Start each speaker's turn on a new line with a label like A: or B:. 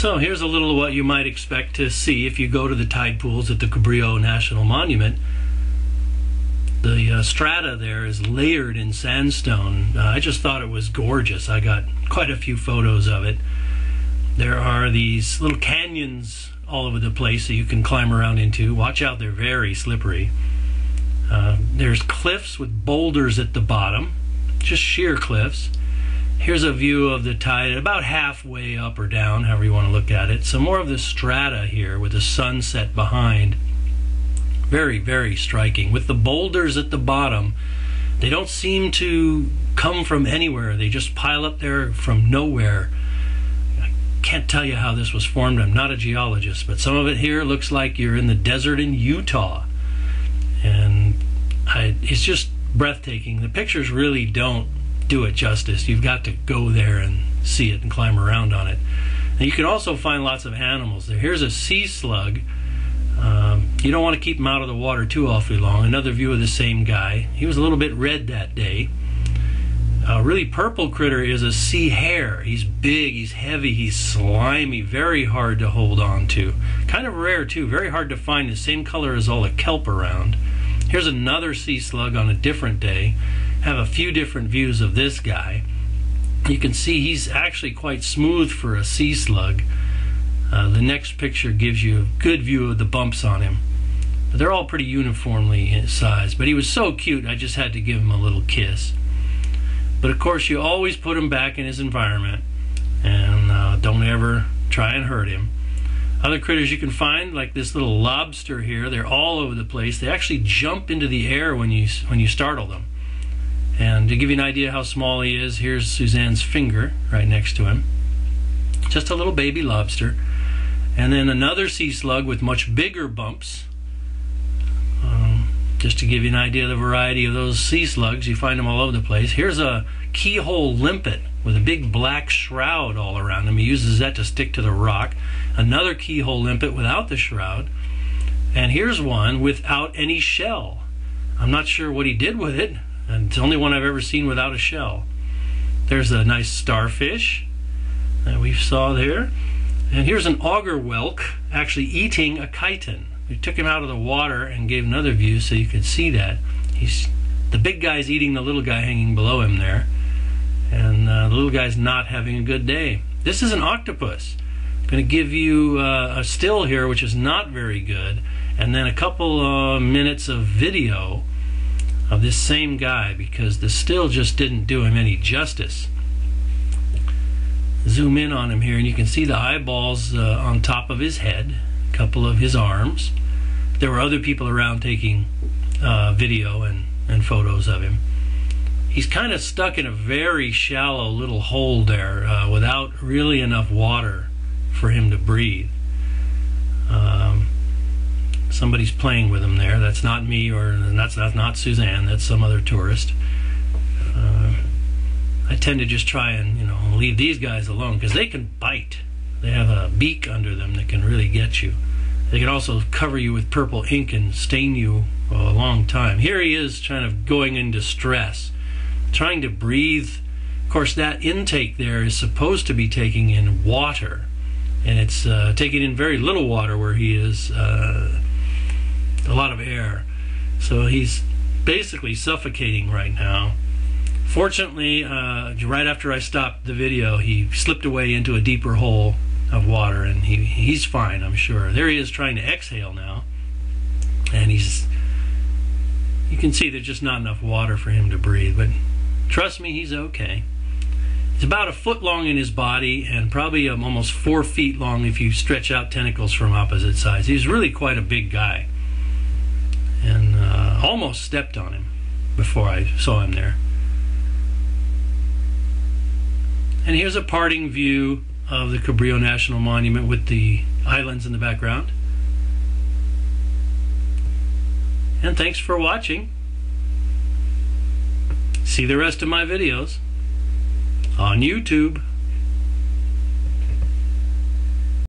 A: So here's a little of what you might expect to see if you go to the tide pools at the Cabrillo National Monument. The strata there is layered in sandstone. I just thought it was gorgeous. I got quite a few photos of it. There are these little canyons all over the place that you can climb around into. Watch out, they're very slippery. There's cliffs with boulders at the bottom, just sheer cliffs. Here's a view of the tide about halfway up or down, however you want to look at it. Some more of the strata here with the sunset behind. Very, very striking. With the boulders at the bottom, they don't seem to come from anywhere. They just pile up there from nowhere. I can't tell you how this was formed. I'm not a geologist, but some of it here looks like you're in the desert in Utah. And it's just breathtaking. The pictures really don't do it justice. You've got to go there and see it and climb around on it. And you can also find lots of animals there. Here's a sea slug. You don't want to keep him out of the water too awfully long. Another view of the same guy. He was a little bit red that day. A really purple critter is a sea hare. He's big, he's heavy, he's slimy, very hard to hold on to. Kind of rare too, very hard to find, the same color as all the kelp around. Here's another sea slug on a different day. Have a few different views of this guy. You can see he's actually quite smooth for a sea slug. The next picture gives you a good view of the bumps on him. But they're all pretty uniformly in size. But he was so cute, I just had to give him a little kiss. But of course, you always put him back in his environment, and don't ever try and hurt him. Other critters you can find, like this little lobster here, they're all over the place. They actually jump into the air when you startle them. And to give you an idea how small he is, here's Suzanne's finger right next to him. Just a little baby lobster. And then another sea slug with much bigger bumps. Just to give you an idea of the variety of those sea slugs, you find them all over the place. Here's a keyhole limpet with a big black shroud all around him. He uses that to stick to the rock. Another keyhole limpet without the shroud. And here's one without any shell. I'm not sure what he did with it. And it's the only one I've ever seen without a shell. There's a nice starfish that we saw there. And here's an auger whelk actually eating a chiton. We took him out of the water and gave another view so you could see that. The big guy's eating the little guy hanging below him there. And the little guy's not having a good day. This is an octopus. I'm going to give you a still here, which is not very good, and then a couple minutes of video of this same guy, because the still just didn't do him any justice. Zoom in on him here and you can see the eyeballs on top of his head, a couple of his arms. There were other people around taking video and photos of him. He's kind of stuck in a very shallow little hole there without really enough water for him to breathe. Somebody's playing with him there. That's not me, or that's not Suzanne. That's some other tourist. I tend to just try and leave these guys alone because they can bite. They have a beak under them that can really get you. They can also cover you with purple ink and stain you for a long time. Here he is, kind of going in distress, trying to breathe. Of course, that intake there is supposed to be taking in water, and it's taking in very little water where he is. A lot of air, so he's basically suffocating right now. Fortunately, right after I stopped the video, he slipped away into a deeper hole of water, and he's fine, I'm sure. There he is trying to exhale now, and you can see there's just not enough water for him to breathe, but trust me, he's okay. He's about a foot long in his body and probably almost 4 feet long if you stretch out tentacles from opposite sides. He's really quite a big guy. And almost stepped on him before I saw him there. And here's a parting view of the Cabrillo National Monument with the islands in the background. And thanks for watching. See the rest of my videos on YouTube.